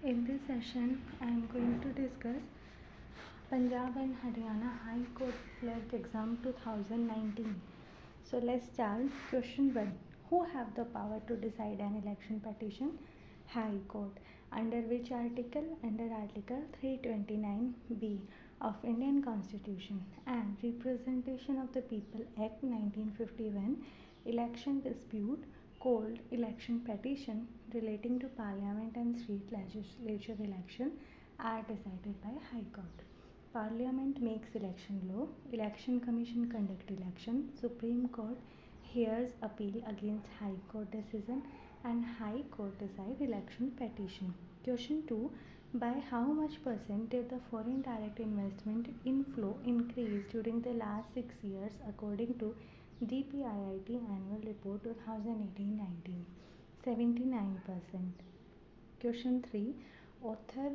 In this session, I am going to discuss Punjab and Haryana High Court Clerk Exam 2019. So let's start. Question 1. Who have the power to decide an election petition? High Court. Under which article? Under Article 329B of Indian Constitution and Representation of the People Act 1951, election dispute called election petition relating to parliament and state legislature election are decided by High Court. Parliament makes election law, Election Commission conduct election, Supreme Court hears appeal against High Court decision and High Court decide election petition. Question 2. By how much percent did the foreign direct investment inflow increase during the last 6 years according to DPIIT Annual Report 2018-19? 79%. Question 3. Author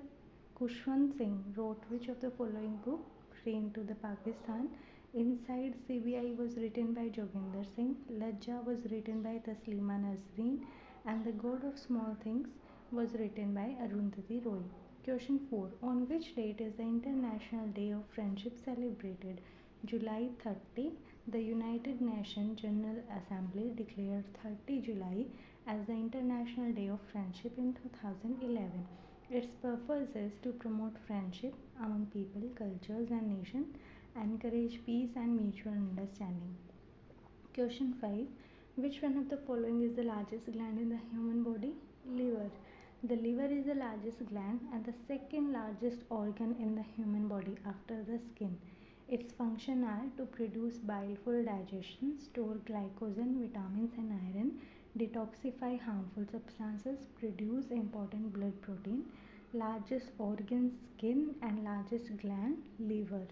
Khushwant Singh wrote which of the following book? Train to the Pakistan. Inside CBI was written by Joginder Singh. Lajja was written by Taslima Nasreen. And The God of Small Things was written by Arundhati Roy. Question 4. On which date is the International Day of Friendship celebrated? July 30. The United Nations General Assembly declared 30 July as the International Day of Friendship in 2011. Its purpose is to promote friendship among people, cultures and nations, encourage peace and mutual understanding. Question 5. Which one of the following is the largest gland in the human body? Liver. The liver is the largest gland and the second largest organ in the human body after the skin. Its function are to produce bile for digestion, store glycogen, vitamins and iron, detoxify harmful substances, produce important blood protein. Largest organ skin and largest gland liver.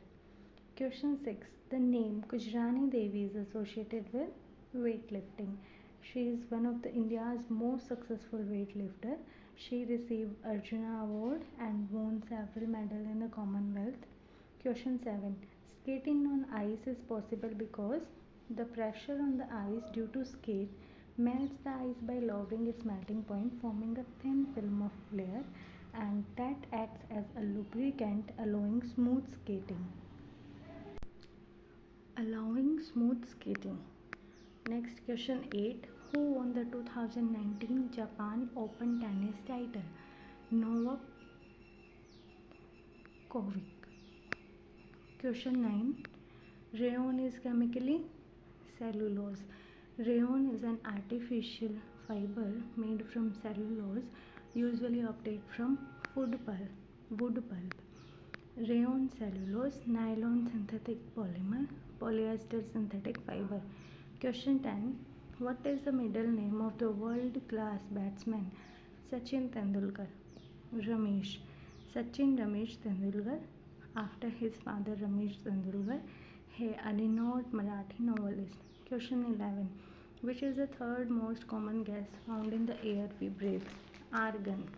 Question 6. The name Kujrani Devi is associated with weightlifting. She is one of the India's most successful weightlifter. She received Arjuna Award and won several medals in the Commonwealth. Question 7. Skating on ice is possible because the pressure on the ice due to skate melts the ice by lowering its melting point, forming a thin film of layer, and that acts as a lubricant, allowing smooth skating. Next, question 8. Who won the 2019 Japan Open tennis title? Novak Djokovic. Question 9. Rayon is chemically cellulose. Rayon is an artificial fiber made from cellulose, usually obtained from wood pulp. Rayon cellulose, nylon synthetic polymer, polyester synthetic fiber. Question 10. What is the middle name of the world-class batsman Sachin Tendulkar? Ramesh. Sachin Ramesh Tendulkar, after his father Ramesh Tendulkar, a renowned Marathi novelist. Question 11. Which is the third most common gas found in the air we breathe? Argon.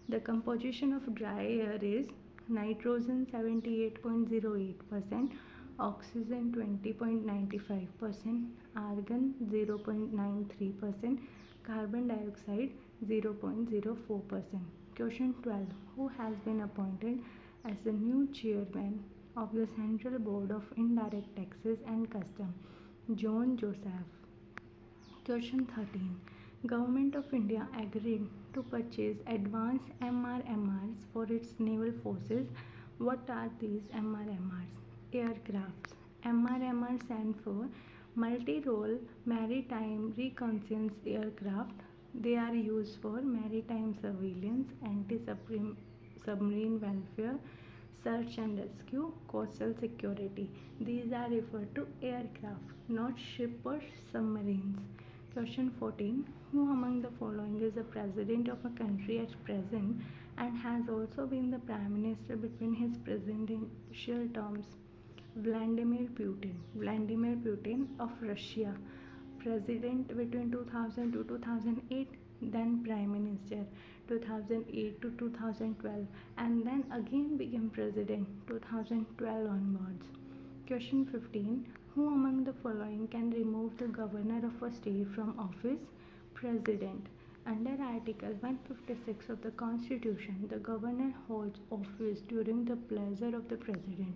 The composition of dry air is nitrogen 78.08%, oxygen 20.95%, argon 0.93%, carbon dioxide 0.04%. Question 12. Who has been appointed as the new chairman of the Central Board of Indirect Taxes and Customs? John Joseph. Question 13. Government of India agreed to purchase advanced MRMRs for its naval forces. What are these MRMRs? Aircrafts. MRMR stand for Multi-Role Maritime Reconnaissance Aircraft. They are used for maritime surveillance, anti-submarine warfare, search and rescue, coastal security. These are referred to aircraft, not ship or submarines. Question 14. Who among the following is the president of a country at present and has also been the prime minister between his presidential terms? Vladimir Putin. Vladimir Putin of Russia. President between 2000 to 2008, then prime minister 2008 to 2012, and then again became president 2012 onwards. Question 15. Who among the following can remove the governor of a state from office? President. Under Article 156 of the Constitution, the Governor holds office during the pleasure of the President.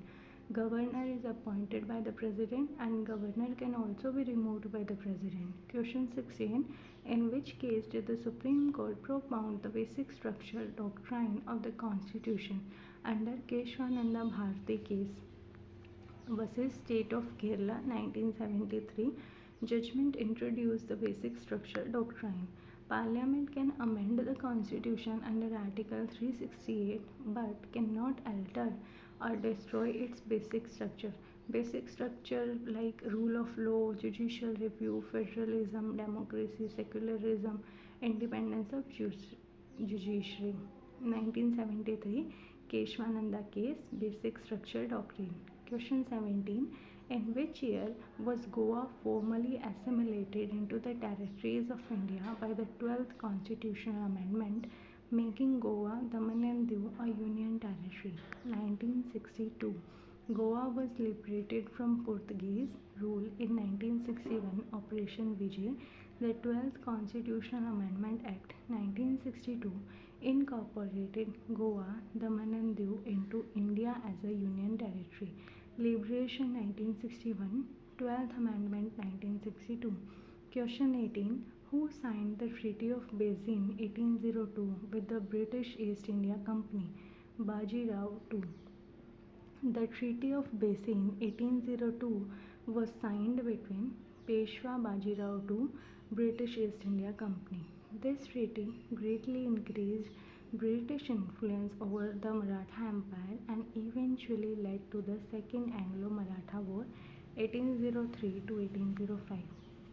Governor is appointed by the President and Governor can also be removed by the President. Question 16. In which case did the Supreme Court propound the basic structural doctrine of the Constitution? Under Keshwananda Bharati case versus State of Kerala 1973, judgment introduced the basic structure doctrine. Parliament can amend the constitution under Article 368 but cannot alter or destroy its basic structure. Basic structure like rule of law, judicial review, federalism, democracy, secularism, independence of judiciary. 1973 Keshwananda case, basic structure doctrine. Question 17. In which year was Goa formally assimilated into the territories of India by the 12th Constitutional Amendment, making Goa, Daman and Diu a union territory? 1962. Goa was liberated from Portuguese rule in 1961, Operation Vijay. The 12th Constitutional Amendment Act 1962 incorporated Goa, Daman and Diu into India as a union territory. Liberation 1961, 12th Amendment 1962. Question 18. Who signed the Treaty of Basin 1802 with the British East India Company? Baji Rao II. The Treaty of Basin 1802 was signed between Peshwa Bajirao II, British East India Company. This treaty greatly increased British influence over the Maratha Empire and eventually led to the Second Anglo-Maratha War 1803 to 1805.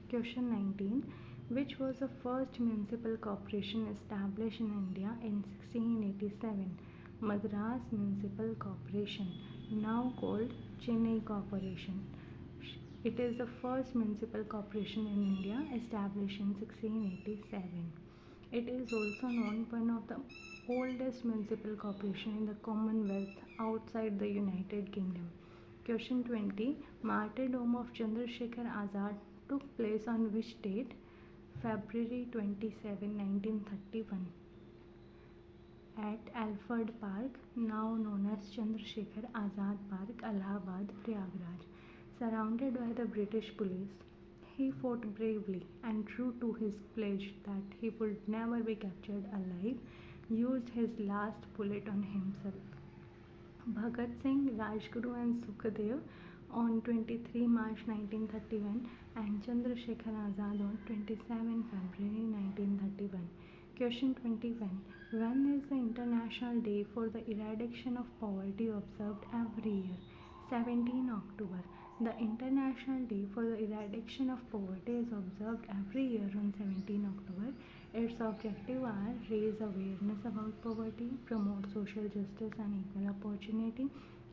Question 19. Which was the first municipal corporation established in India in 1687? Madras Municipal Corporation, now called Chennai Corporation. It is the first municipal corporation in India established in 1687. It is also known one of the oldest municipal corporation in the Commonwealth outside the United Kingdom. Question 20. Martyrdom of Chandrasekhar Azad took place on which date? February 27, 1931. At Alford Park, now known as Chandrasekhar Azad Park, Allahabad, Prayagraj. Surrounded by the British police, he fought bravely and, true to his pledge that he would never be captured alive, used his last bullet on himself. Bhagat Singh, Rajguru and Sukhdev on 23 March 1931 and Chandrasekhar Azad on 27 February 1931. Question 21. When is the International Day for the Eradication of Poverty observed every year? 17 October. The International Day for the Eradication of Poverty is observed every year on 17 October. Its objectives are raise awareness about poverty, promote social justice and equal opportunity,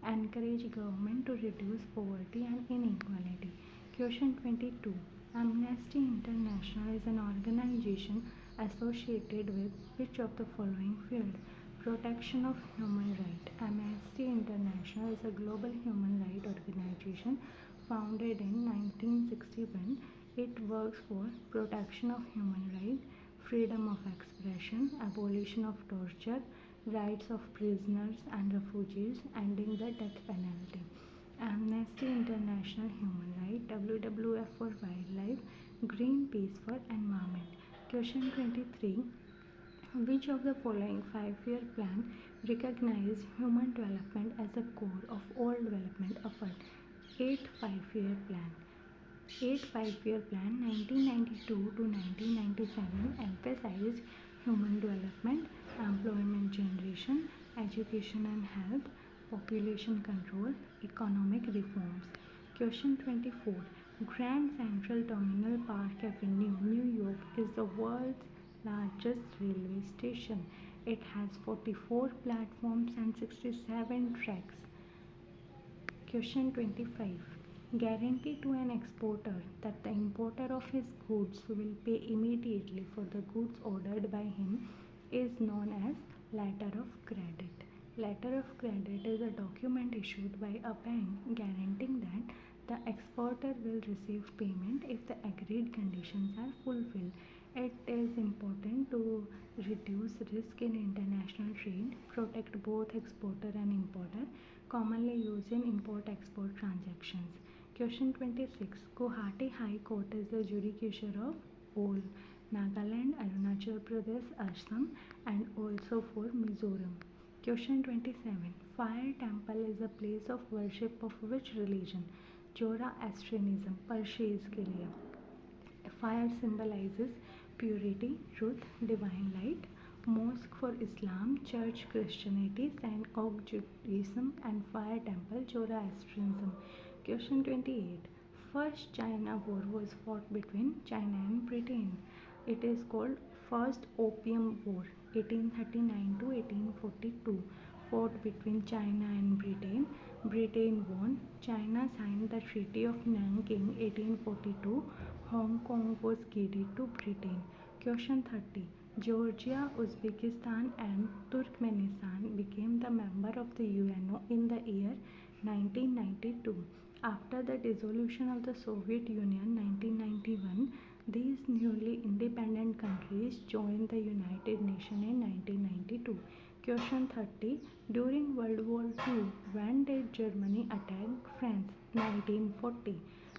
encourage government to reduce poverty and inequality. Question 22. Amnesty International is an organization associated with which of the following field? Protection of human rights. Amnesty International is a global human rights organization founded in 1961. It works for protection of human rights, freedom of expression, abolition of torture, rights of prisoners and refugees, ending the death penalty. Amnesty International Human Rights, WWF for Wildlife, Greenpeace for Environment. Question 23. Which of the following 5-year plan recognize human development as the core of all development effort? 8 5-year plan. 8 5-year plan 1992 to 1997 emphasized human development, employment generation, education and health, population control, economic reforms. Question 24. Grand Central Terminal Park Avenue, New York is the world's largest railway station. It has 44 platforms and 67 tracks. Question 25. Guarantee to an exporter that the importer of his goods will pay immediately for the goods ordered by him is known as letter of credit. Letter of credit is a document issued by a bank guaranteeing that the exporter will receive payment if the agreed conditions are fulfilled. It is important to reduce risk in international trade, protect both exporter and importer, commonly used in import-export transactions. Question 26. Guwahati High Court is the judicature of all Nagaland, Arunachal Pradesh, Assam and also for Mizoram. Question 27. Fire temple is a place of worship of which religion? Zoroastrianism. Parsis के लिए. Fire symbolizes purity, truth, divine light. Mosque for Islam, Church Christianity, Synagogue Judaism, and Fire Temple Zoroastrianism. Question 28. First China War was fought between China and Britain. It is called First Opium War, 1839 to 1842. Fought between China and Britain. Britain won. China signed the Treaty of Nanking, 1842. Hong Kong was ceded to Britain. Question 30. Georgia, Uzbekistan and Turkmenistan became the member of the UNO in the year 1992. After the dissolution of the Soviet Union 1991, these newly independent countries joined the United Nations in 1992. Question 30. During World War II, when did Germany attack France? 1940.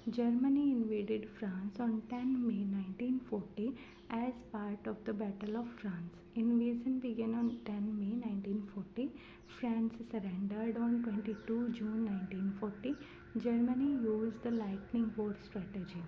Germany invaded France on 10 May 1940 as part of the Battle of France. Invasion began on 10 May 1940. France surrendered on 22 June 1940. Germany used the lightning bolt strategy.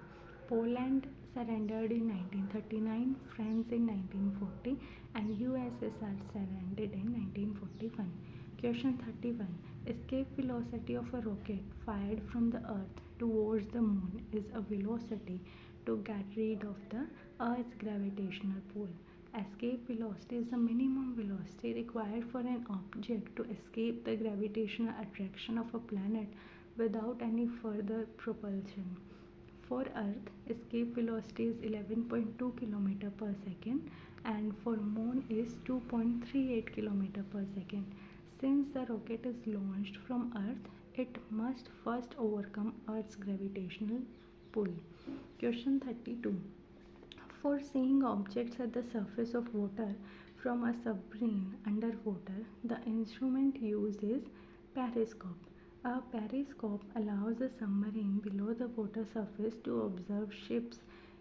Poland surrendered in 1939, France in 1940 and USSR surrendered in 1941. Question 31. Escape velocity of a rocket fired from the Earth towards the Moon is a velocity to get rid of the Earth's gravitational pull. Escape velocity is the minimum velocity required for an object to escape the gravitational attraction of a planet without any further propulsion. For Earth, escape velocity is 11.2 km per second and for Moon is 2.38 km per second. Since the rocket is launched from Earth, it must first overcome Earth's gravitational pull. Question 32. For seeing objects at the surface of water from a submarine underwater, the instrument used is periscope. A periscope allows a submarine below the water surface to observe ships,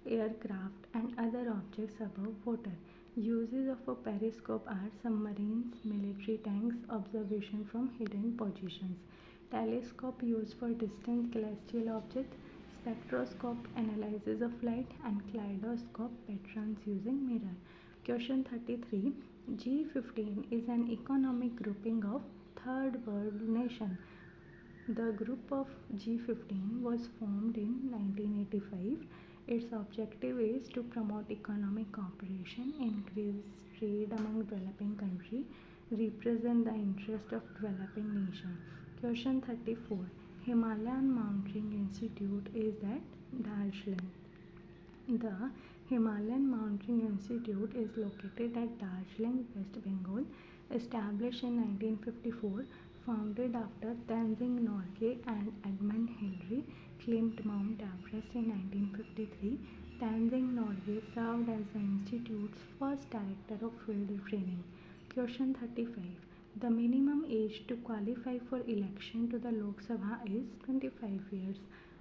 aircraft, and other objects above water. Uses of a periscope are submarines, military tanks, observation from hidden positions. Telescope used for distant celestial objects, spectroscope analysis of light, and kaleidoscope patterns using mirror. Question 33. G15 is an economic grouping of third world nation. The group of G15 was formed in 1985. Its objective is to promote economic cooperation, increase trade among developing countries, represent the interest of developing nations. Question 34. Himalayan Mountaineering Institute is at Darjeeling. The Himalayan Mountaineering Institute is located at Darjeeling, West Bengal. Established in 1954, founded after Tenzing Norgay and Edmund Hillary climbed Mount Everest in 1953. Tenzing Norgay served as the institute's first director of field training. Question 35. The minimum age to qualify for election to the Lok Sabha is 25 years.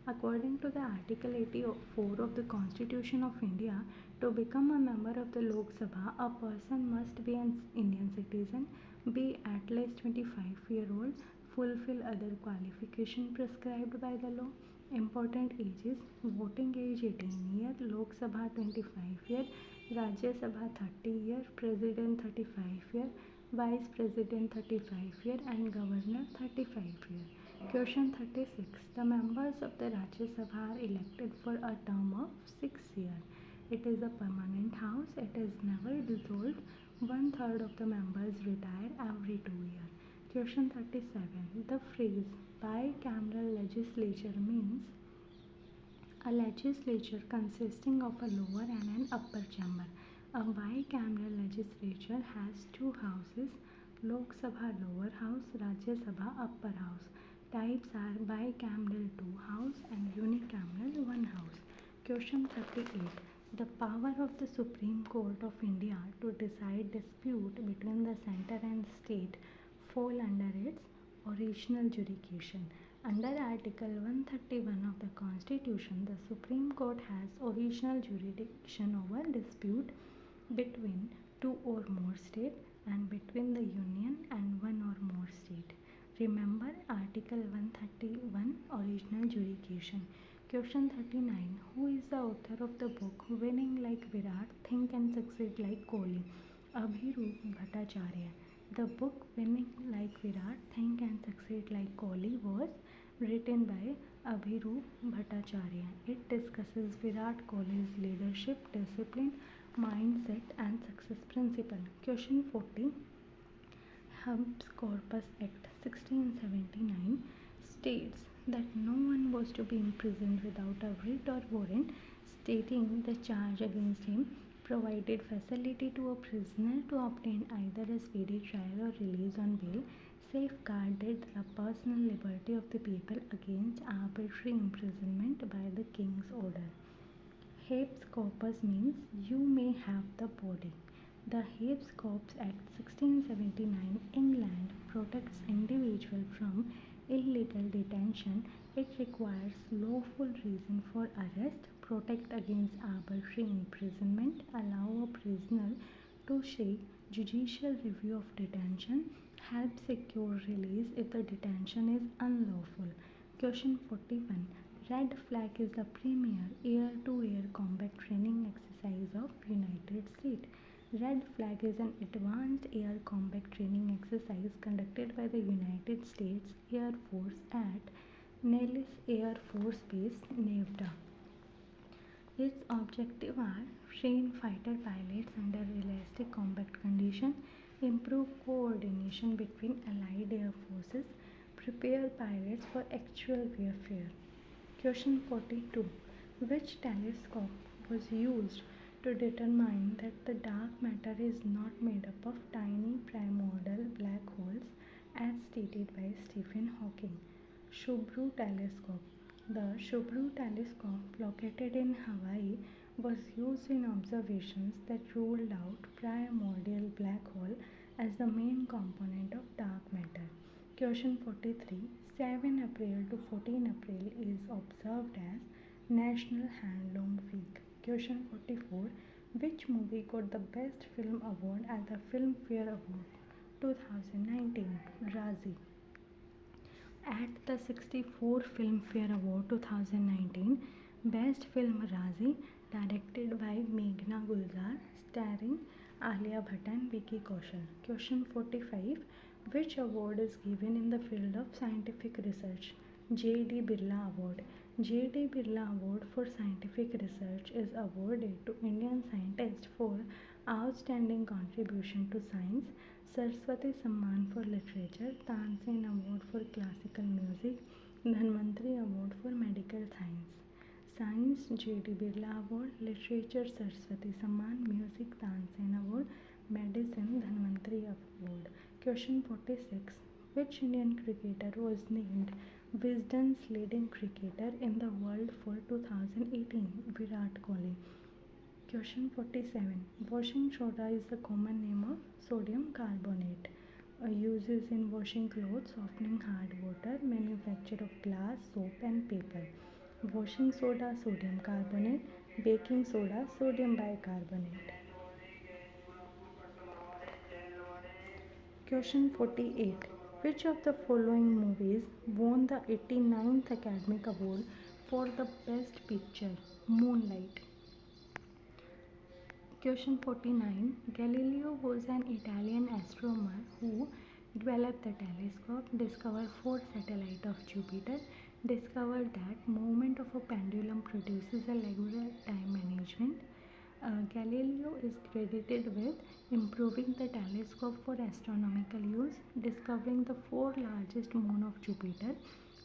According to the Article 84 of the Constitution of India, to become a member of the Lok Sabha, a person must be an Indian citizen, be at least 25-year-old, fulfill other qualifications prescribed by the law. Important ages: voting age 18 year, Lok Sabha 25 year, Rajya Sabha 30 year, President 35 year, Vice President 35 year and Governor 35 year. Question 36. The members of the Rajya Sabha are elected for a term of 6 years. It is a permanent house. It is never dissolved. 1/3 of the members retire every 2 years. Question 37. The phrase bicameral legislature means a legislature consisting of a lower and an upper chamber. A bicameral legislature has two houses: Lok Sabha lower house, Rajya Sabha upper house. Types are bicameral 2 house and unicameral 1 house. Question 38. The power of the Supreme Court of India to decide dispute between the centre and state fall under its original jurisdiction. Under Article 131 of the Constitution, the Supreme Court has original jurisdiction over dispute between two or more states and between the Union and one or more state. Remember Article 131 original jurisdiction. Question 39. Who is the author of the book Winning Like Virat, Think and Succeed Like Kohli? Abhirup Bhattacharya. The book Winning Like Virat, Think and Succeed Like Kohli was written by Abhirup Bhattacharya. It discusses Virat Kohli's leadership, discipline, mindset and success principle. Question 40. Habeas Corpus Act 1679 states that no one was to be imprisoned without a writ or warrant stating the charge against him, provided facility to a prisoner to obtain either a speedy trial or release on bail, safeguarded the personal liberty of the people against arbitrary imprisonment by the king's order. Habeas corpus means you may have the body. The Habeas Corpus Act 1679 England protects individuals from illegal detention. It requires lawful reason for arrest, protect against arbitrary imprisonment, allow a prisoner to seek judicial review of detention, help secure release if the detention is unlawful. Question 41. Red Flag is the premier air-to-air combat training exercise of United States. Red Flag is an advanced air combat training exercise conducted by the United States Air Force at Nellis Air Force Base, Nevada. Its objectives are train fighter pilots under realistic combat conditions, improve coordination between allied air forces, prepare pilots for actual warfare. Question 42. Which telescope was used to determine that the dark matter is not made up of tiny primordial black holes as stated by Stephen Hawking? Shubru telescope. The Shubru telescope located in Hawaii was used in observations that ruled out primordial black hole as the main component of dark matter. Question 43. 7 April to 14 April is observed as National Handloom Week. Question 44. Which movie got the Best Film Award at the Filmfare Award 2019? Razi. At the 64th Filmfare Award 2019, Best Film Razi, directed by Meghna Gulzar, starring Alia Bhatt and Vicky Kaushal. Question 45. Which award is given in the field of scientific research? J.D. Birla Award. J.D. Birla Award for Scientific Research is awarded to Indian scientists for outstanding contribution to science. Saraswati Samman for Literature, Tansen Award for Classical Music, Dhanvantri Award for Medical Science. Science J.D. Birla Award, Literature Saraswati Samman, Music Tansen Award, Medicine Dhanvantri Award. Question 46. Which Indian cricketer was named Wisden's leading cricketer in the world for 2018? Virat Kohli. Question 47. Washing soda is the common name of sodium carbonate. Uses in washing clothes, softening hard water, manufacture of glass, soap and paper. Washing soda, sodium carbonate. Baking soda, sodium bicarbonate. Question 48. Which of the following movies won the 89th Academy Award for the Best Picture? Moonlight. Question 49. Galileo was an Italian astronomer who developed the telescope, discovered four satellites of Jupiter, discovered that movement of a pendulum produces a regular time management. Galileo is credited with improving the telescope for astronomical use, discovering the four largest moons of Jupiter,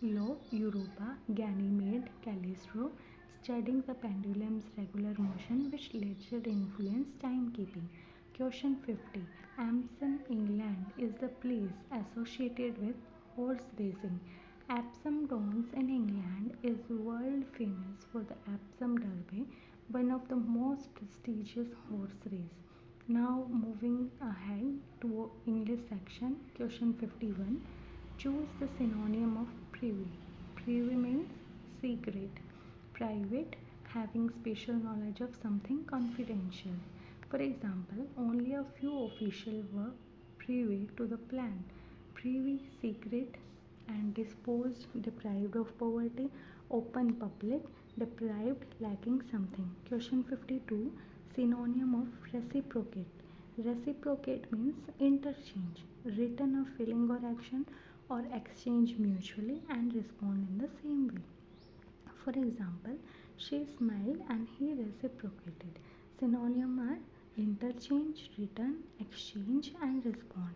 Io, Europa, Ganymede, Callisto, studying the pendulum's regular motion which later influenced timekeeping. Question 50. Epsom, England is the place associated with horse racing. Epsom Downs in England is world famous for the Epsom Derby, one of the most prestigious horse race. Now moving ahead to English section, question 51. Choose the synonym of privy. Privy means secret. Private, having special knowledge of something confidential. For example, only a few officials were privy to the plan. Privy, secret, and disposed, deprived of poverty. Open, public, deprived, lacking something. Question 52. Synonym of reciprocate. Reciprocate means interchange, return a feeling or action, or exchange mutually and respond in the same way. For example, she smiled and he reciprocated. Synonym are interchange, return, exchange, and respond.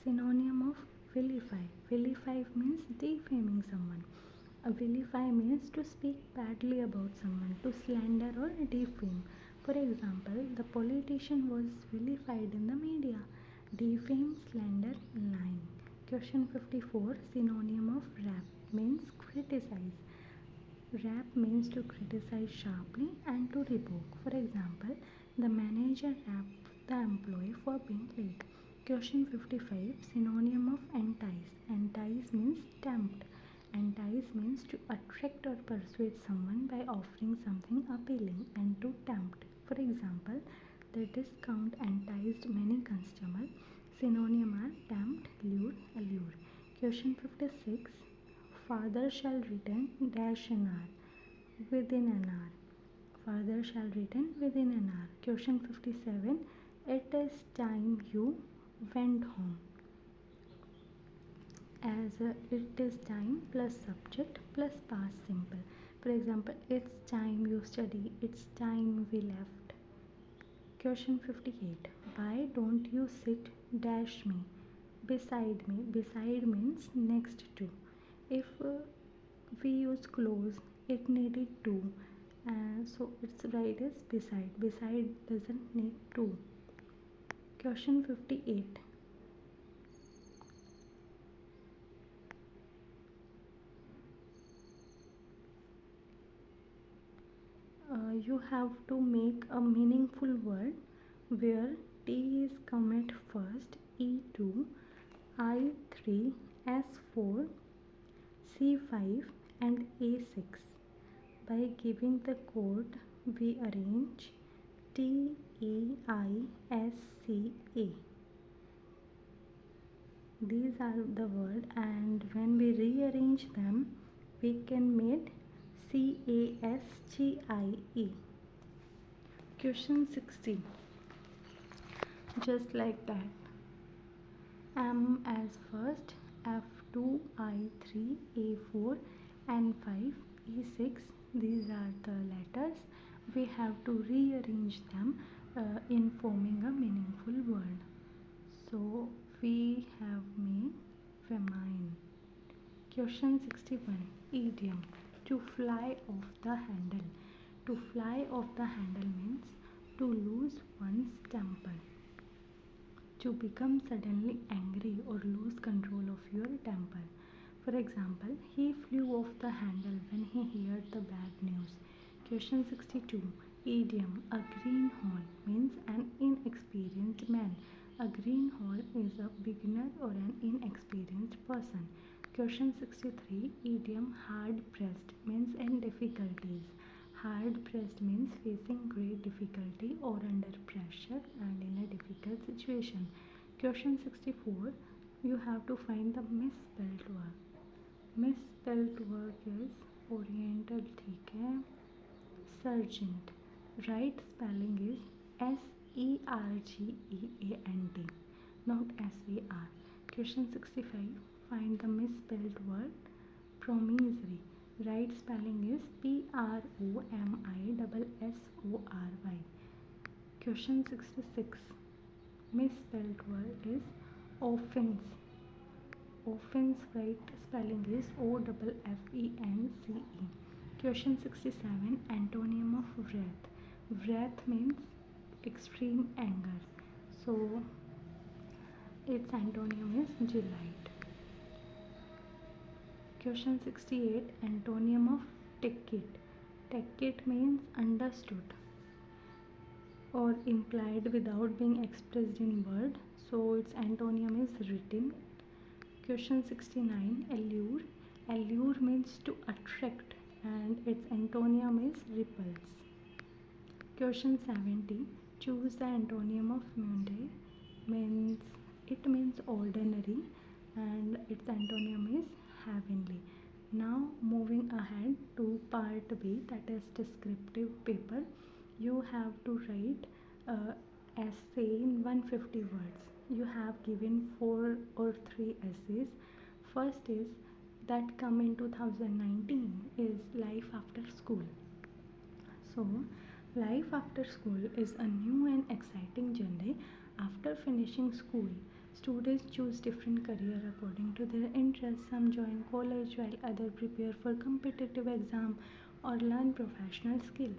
Synonym of vilify. Vilify means defaming someone. A vilify means to speak badly about someone, to slander or defame. For example, the politician was vilified in the media. Defame, slander, lying. Question 54. Synonym of rap means criticize. Rap means to criticize sharply and to revoke. For example, the manager rapped the employee for being late. Question 55. Synonym of entice. Entice means tempt. Entice means to attract or persuade someone by offering something appealing and to tempt. For example, the discount enticed many customers. Synonym are tempt, lure, allure. Question 56. Father shall return dash an hour within an hour. Father shall return within an hour. Question 57. It is time you went home. As it is time plus subject plus past simple. For example, it's time you study. It's time we left. Question 58. Why don't you sit dash me beside me? Beside means next to. If we use close, it needed to, so its right is beside. Beside doesn't need to. Question 58. You have to make a meaningful word where T is commit first, E2, I3, S4, C5 and A6. By giving the code, we arrange T, E, I, S, C, A. These are the words, and when we rearrange them, we can make CASGIE. Question 60. Just like that. M as first, F2, I3, A4, N5, E6. These are the letters. We have to rearrange them in forming a meaningful word. So we have made famine. Question 61. Idiom. To fly off the handle. To fly off the handle means to lose one's temper. To become suddenly angry or lose control of your temper. For example, he flew off the handle when he heard the bad news. Question 62. Idiom. A greenhorn means an inexperienced man. A greenhorn is a beginner or an inexperienced person. Question 63. Idiom. Hard pressed means in difficulties. Hard pressed means facing great difficulty or under pressure and in a difficult situation. Question 64. You have to find the misspelled word. Misspelled word is oriental, ठीक है. Sergeant. Right spelling is SERGEANT, not SAR. Question 65. Find the misspelled word. Promissory. Right spelling is PROMISSORY. Question 66. Misspelled word is offense. Offense right spelling is OFFENCE. Question 67. Antonym of wrath. Wrath means extreme anger. So its antonym is delight. Question 68. Antonym of ticket. Take it means understood or implied without being expressed in word. So its antonym is written. Question 69. Allure. Allure means to attract and its antonym is repulse. Question 70. Choose the antonym of mundane. Means it means ordinary and its antonym is heavenly. Now moving ahead to part B, that is descriptive paper. You have to write essay in 150 words. You have given 4 or 3 essays. First is that come in 2019 is life after school. So, life after school is a new and exciting journey. After finishing school, students choose different career according to their interests. Some join college while others prepare for competitive exam or learn professional skill.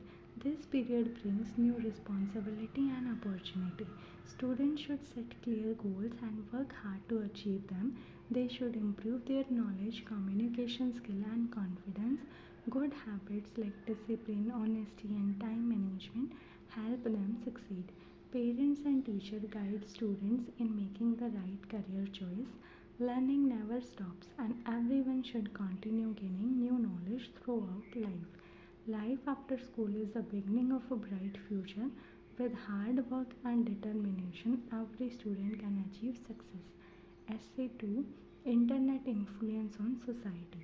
This period brings new responsibility and opportunity. Students should set clear goals and work hard to achieve them. They should improve their knowledge, communication skill and confidence. Good habits like discipline, honesty, and time management help them succeed. Parents and teachers guide students in making the right career choice. Learning never stops, and everyone should continue gaining new knowledge throughout life. Life after school is the beginning of a bright future. With hard work and determination, every student can achieve success. Essay 2. Internet influence on society.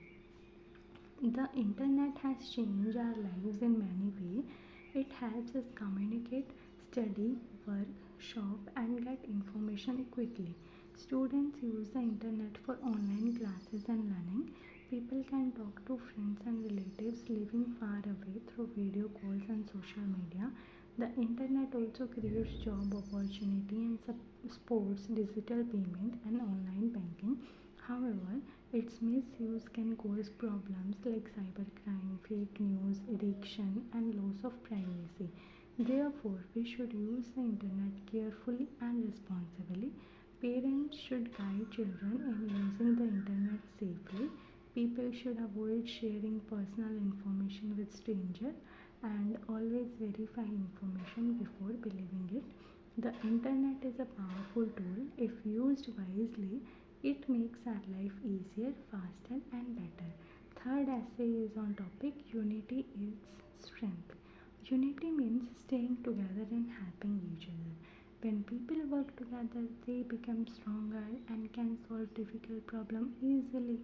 The internet has changed our lives in many ways. It helps us communicate, study, work, shop, and get information quickly. Students use the internet for online classes and learning. People can talk to friends and relatives living far away through video calls and social media. The internet also creates job opportunity and sports, digital payment, and online banking. However, its misuse can cause problems like cybercrime, fake news, addiction, and loss of privacy. Therefore, we should use the internet carefully and responsibly. Parents should guide children in using the internet safely. People should avoid sharing personal information with strangers and always verify information before believing it. The internet is a powerful tool. If used wisely, it makes our life easier, faster, and better. Third essay is on topic unity is strength. Unity means staying together and helping each other. When people work together, they become stronger and can solve difficult problems easily.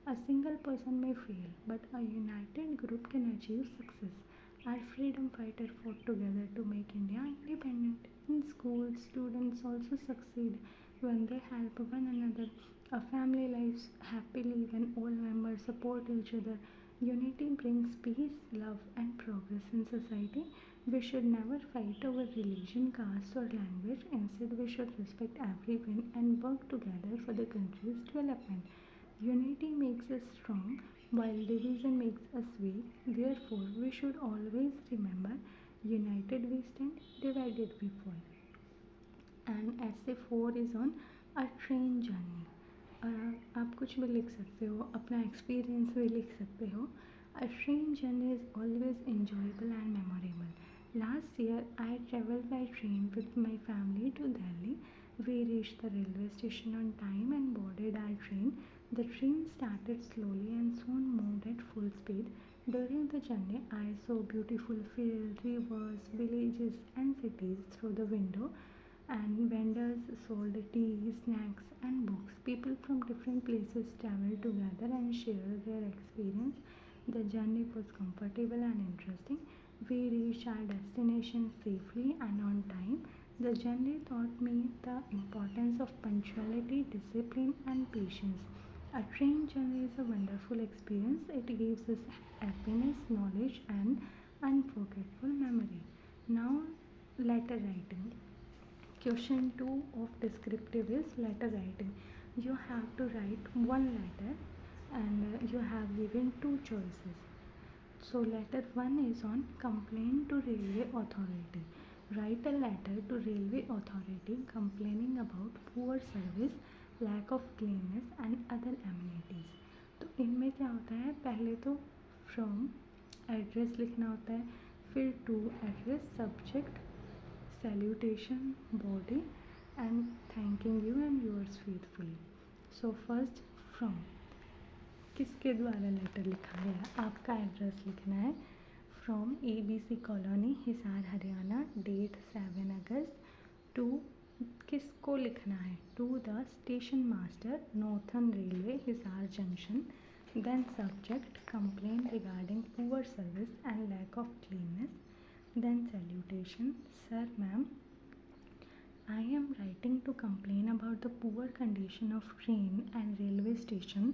A single person may fail, but a united group can achieve success. Our freedom fighters fought together to make India independent. In schools, students also succeed when they help one another. A family lives happily when all members support each other. Unity brings peace, love, and progress in society. We should never fight over religion, caste, or language. Instead, we should respect everyone and work together for the country's development. Unity makes us strong, while division makes us weak. Therefore, we should always remember united we stand, divided we fall. And essay 4 is on a train journey. आप कुछ भी लिख सकते हो, अपना experience भी लिख सकते हो. A train journey is always enjoyable and memorable. Last year, I traveled by train with my family to Delhi. We reached the railway station on time and boarded our train. The train started slowly and soon moved at full speed. During the journey, I saw beautiful fields, rivers, villages, and cities through the window, and vendors sold tea, snacks, and books. People from different places traveled together and shared their experience. The journey was comfortable and interesting. We reached our destination safely and on time. The journey taught me the importance of punctuality, discipline, and patience. A train journey is a wonderful experience. It gives us happiness, knowledge, and unforgettable memory. Now, letter writing. Question 2 of descriptive is letter writing. You have to write one letter and you have given two choices. So letter 1 is on complaint to railway authority. Write a letter to railway authority complaining about poor service, lack of cleanness and other amenities. तो इनमें क्या होता है, पहले तो from address लिखना होता है, फिर to address, subject, salutation, body and thanking you and yours faithfully. So first from, किसके द्वारा लेटर लिखा गया, आपका एड्रेस लिखना है. From ABC colony, Hisar Haryana, date 7 August. To किसको लिखना है, to the station master, northern railway, Hisar junction. Then subject, complain regarding poor service and lack of cleanness. Then salutation, sir ma'am, I am writing to complain about the poor condition of train and railway station.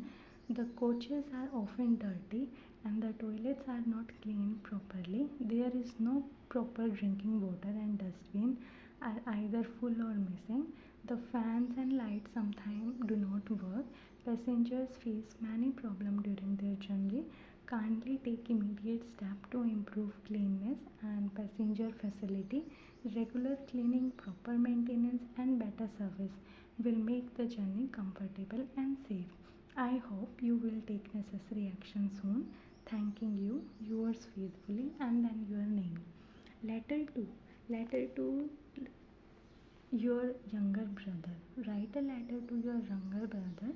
The coaches are often dirty and the toilets are not cleaned properly. There is no proper drinking water and dustbin are either full or missing. The fans and lights sometimes do not work. Passengers face many problems during their journey. Kindly take immediate step to improve cleanliness and passenger facility. Regular cleaning, proper maintenance and better service will make the journey comfortable and safe. I hope you will take necessary action soon. Thanking you, yours faithfully, and then your name. Letter to your younger brother. Write a letter to your younger brother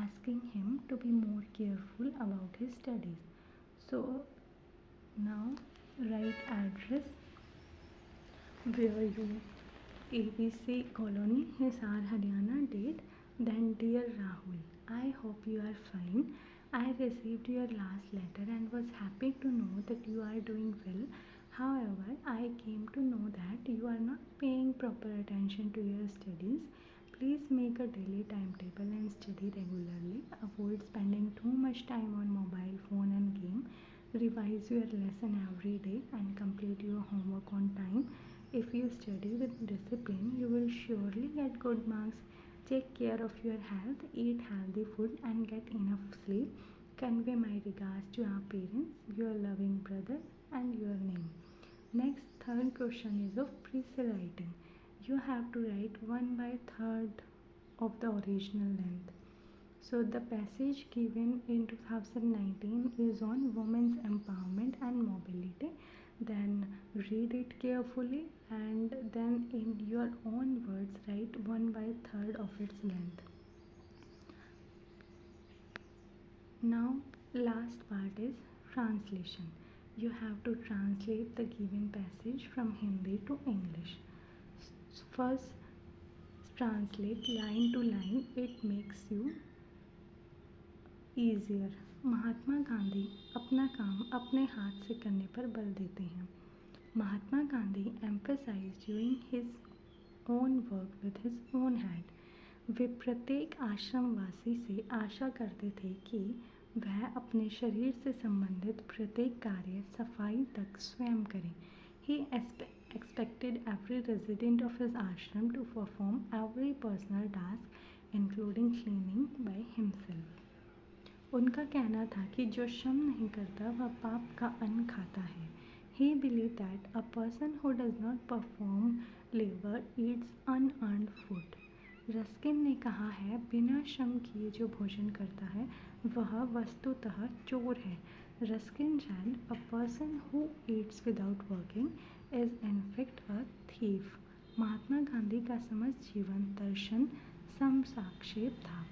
asking him to be more careful about his studies. So now write address where you, ABC Colony, Hisar, Haryana, date. Then dear Rahul, I hope you are fine. I received your last letter and was happy to know that you are doing well. However, I came to know that you are not paying proper attention to your studies. Please make a daily timetable and study regularly. Avoid spending too much time on mobile phone and game. Revise your lesson every day and complete your homework on time. If you study with discipline, you will surely get good marks. Take care of your health, eat healthy food and get enough sleep. Convey my regards to our parents, your loving brother, and your name. Next, third question is of pre-writing. You have to write 1/3 of the original length. So the passage given in 2019 is on women's empowerment and mobility. Then read it carefully and then in your own words write 1/3 of its length. Now last part is translation. You have to translate the given passage from Hindi to English. First translate line to line, it makes you easier. Mahatma Gandhi अपना काम अपने हाथ से करने पर बल देते हैं. Mahatma Gandhi emphasized doing his own work with his own hand. वे प्रत्येक आश्रमवासी से आशा करते थे कि वह अपने शरीर से संबंधित प्रत्येक कार्य सफाई तक स्वयं करें. He expected every resident of his ashram to perform every personal task, including cleaning, by himself. उनका कहना था कि जो श्रम नहीं करता वह पाप का अन्न खाता है. He believed that a person who does not perform labor eats unearned food. Ruskin ने कहा है, बिना श्रम किए जो भोजन करता है वह वस्तुतः चोर है. Ruskin said, a person who eats without working is in fact a thief. Mahatma Gandhi का समस्त जीवन दर्शन समसाक्षेप था.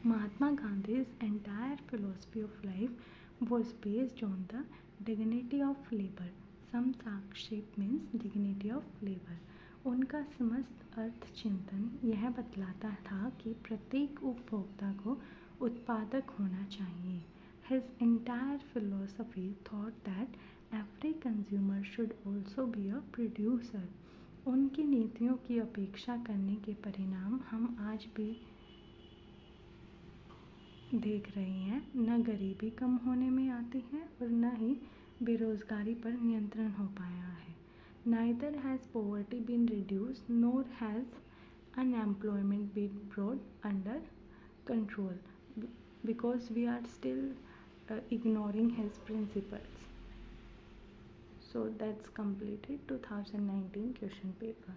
Mahatma Gandhi's entire philosophy of life was based on the dignity of labor. समसाक्षेप means dignity of labor. उनका समस्त अर्थ चिंतन यह बतलाता था कि प्रत्येक उपभोक्ता को उत्पादक होना चाहिए. His entire philosophy thought that every consumer should also be a producer. उनकी नीतियों की अपेक्षा करने के परिणाम हम आज भी देख रहे हैं. न गरीबी कम होने में आती है और न ही बेरोजगारी पर नियंत्रण हो पाया है. Neither has poverty been reduced nor has unemployment been brought under control because we are still ignoring his principles. So that's completed 2019 question paper.